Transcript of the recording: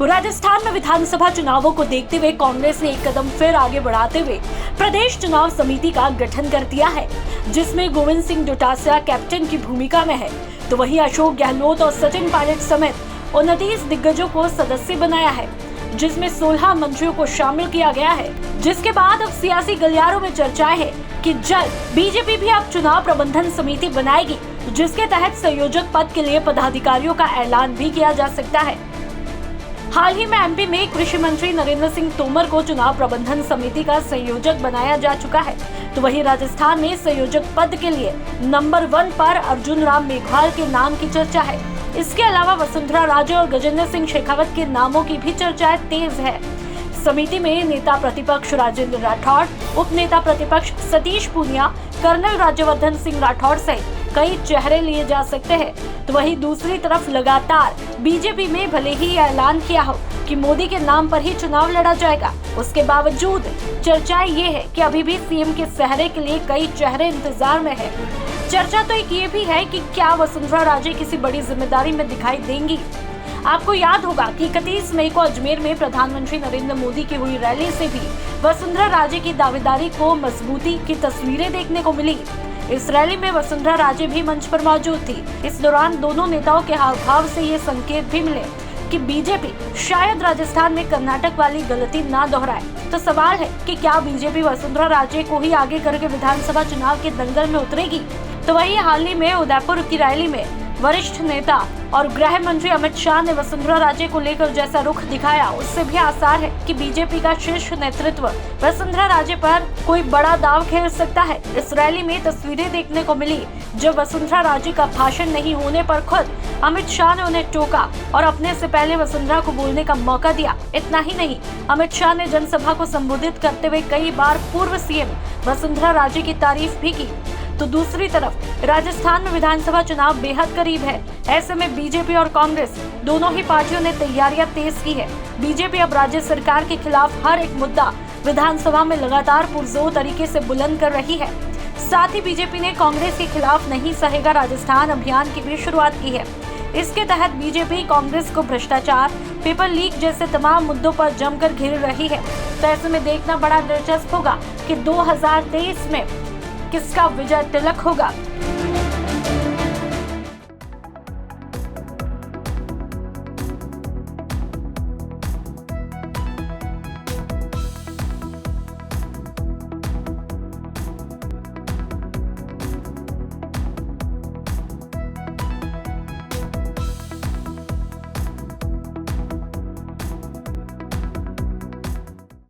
राजस्थान में विधानसभा चुनावों को देखते हुए कांग्रेस ने एक कदम फिर आगे बढ़ाते हुए प्रदेश चुनाव समिति का गठन कर दिया है, जिसमें गोविंद सिंह डोटासरा कैप्टन की भूमिका में है, तो वहीं अशोक गहलोत और सचिन पायलट समेत 29 दिग्गजों को सदस्य बनाया है, जिसमें 16 मंत्रियों को शामिल किया गया है। जिसके बाद अब सियासी गलियारों में चर्चाएं है कि जल्द बीजेपी भी अब चुनाव प्रबंधन समिति बनाएगी, जिसके तहत संयोजक पद के लिए पदाधिकारियों का ऐलान भी किया जा सकता है। हाल ही में एमपी में कृषि मंत्री नरेंद्र सिंह तोमर को चुनाव प्रबंधन समिति का संयोजक बनाया जा चुका है, तो वहीं राजस्थान में संयोजक पद के लिए नंबर 1 पर अर्जुन राम मेघवाल के नाम की चर्चा है। इसके अलावा वसुंधरा राजे और गजेंद्र सिंह शेखावत के नामों की भी चर्चाएं तेज है। समिति में नेता प्रतिपक्ष राजेंद्र राठौड़, उप नेता प्रतिपक्ष सतीश पूनिया, कर्नल राज्यवर्धन सिंह राठौड़ सहित कई चेहरे लिए जा सकते हैं। तो वहीं दूसरी तरफ लगातार बीजेपी में भले ही ऐलान किया हो कि मोदी के नाम पर ही चुनाव लड़ा जाएगा, उसके बावजूद चर्चाएं ये है कि अभी भी सीएम के सहरे के लिए कई चेहरे इंतजार में है। चर्चा तो एक ये भी है कि क्या वसुंधरा राजे किसी बड़ी जिम्मेदारी में दिखाई देंगी। आपको याद होगा कि 31 मई को अजमेर में प्रधानमंत्री नरेंद्र मोदी की हुई रैली से भी वसुंधरा राजे की दावेदारी को मजबूती की तस्वीरें देखने को मिली। इस रैली में वसुंधरा राजे भी मंच पर मौजूद थी। इस दौरान दोनों नेताओं के हाव भाव से ये संकेत भी मिले कि बीजेपी शायद राजस्थान में कर्नाटक वाली गलती ना दोहराए। तो सवाल है कि क्या बीजेपी वसुंधरा राजे को ही आगे करके विधानसभा चुनाव के दंगल में उतरेगी। तो वहीं हाल ही में उदयपुर की रैली में वरिष्ठ नेता और गृह मंत्री अमित शाह ने वसुंधरा राजे को लेकर जैसा रुख दिखाया, उससे भी आसार है कि बीजेपी का शीर्ष नेतृत्व वसुंधरा राजे पर कोई बड़ा दांव खेल सकता है। इस रैली में तस्वीरें देखने को मिली जब वसुंधरा राजे का भाषण नहीं होने पर खुद अमित शाह ने उन्हें टोका और अपने से पहले वसुंधरा को बोलने का मौका दिया। इतना ही नहीं, अमित शाह ने जनसभा को संबोधित करते हुए कई बार पूर्व सीएम वसुंधरा राजे की तारीफ भी की। तो दूसरी तरफ राजस्थान में विधानसभा चुनाव बेहद करीब है। ऐसे में बीजेपी और कांग्रेस दोनों ही पार्टियों ने तैयारियां तेज की है। बीजेपी अब राज्य सरकार के खिलाफ हर एक मुद्दा विधानसभा में लगातार पुरजोर तरीके से बुलंद कर रही है। साथ ही बीजेपी ने कांग्रेस के खिलाफ नहीं सहेगा राजस्थान अभियान की भी शुरुआत की है। इसके तहत बीजेपी कांग्रेस को भ्रष्टाचार, पेपर लीक जैसे तमाम मुद्दों पर जमकर घेर रही है। तो ऐसे में देखना बड़ा दिलचस्प होगा कि 2023 में किसका विजय तिलक होगा।